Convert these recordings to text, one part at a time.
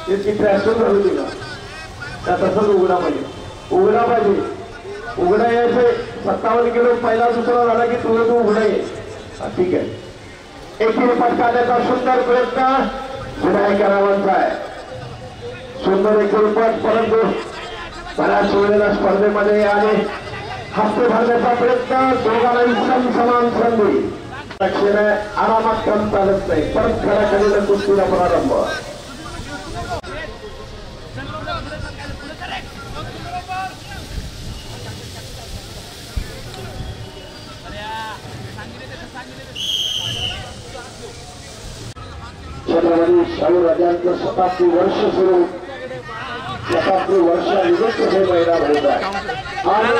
इतकी फॅशन झाली होती का त्या तसंच उघडा पाहिजे उघडा यायचे 57 किलो पहिला दुसरा झाला की तुला तू उघडा ये ठीक आहे एकीने पटकावण्याचा सुंदर प्रयत्न विनायकरावांचा आहे सुंदर एक रुपयात परंतु बऱ्याच वेळेला स्पर्धेमध्ये आणि हप्ते भरण्याचा प्रयत्न दोघांनाही समान संधी लक्षणे आरामात कम चालत नाही परत खरा केलेला कुस्तीला प्रारंभ छत्रपती शाहूराजांचं शताब्दी वर्ष सुरू शताब्दी वर्षानिमित्त हे मैदान होत आहे आणि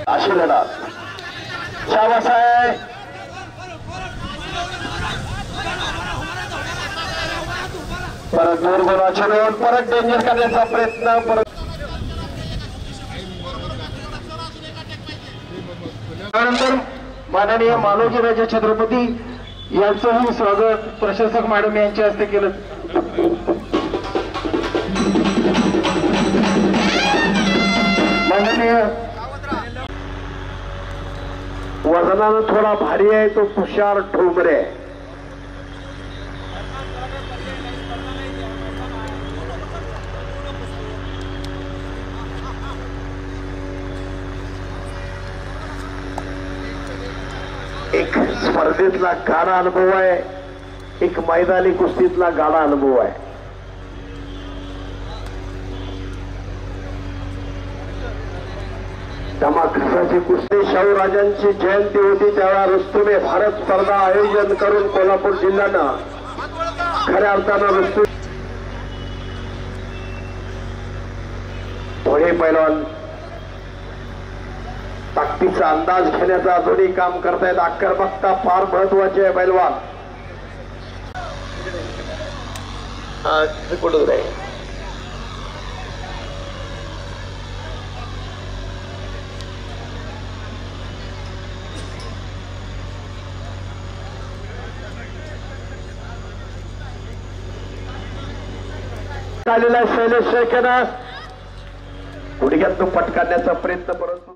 अशी लढत शाबासाहेब परत दूरगोलाचे रोड परत डेंजर करण्याचा प्रयत्न परत त्यानंतर माननीय मानवजी राजे छत्रपती यांचंही स्वागत प्रशासक मॅडम यांच्या हस्ते केलं माननीय वजनानं थोडा भारी आहे तो तुषार ठोंबरे एक स्पर्धेतला गाढा अनुभव आहे एक मैदानी कुस्तीतला गाढा अनुभव आहे धमाकाची कुस्ती शाहूराजांची जयंती होती त्यावेळा रुस्तुमे भारत स्पर्धा आयोजन करून कोल्हापूर जिल्ह्यानं खऱ्या अर्थानं रुस्तुम दोन्ही पैलवान ताकदीचा अंदाज घेण्याचा अजूनही काम करतायत आक्रमकता फार महत्वाची आहे पैलवान कुठून आहे आलेला शैलेश शेखना गुडघ्यातून पटकावण्याचा प्रयत्न परंतु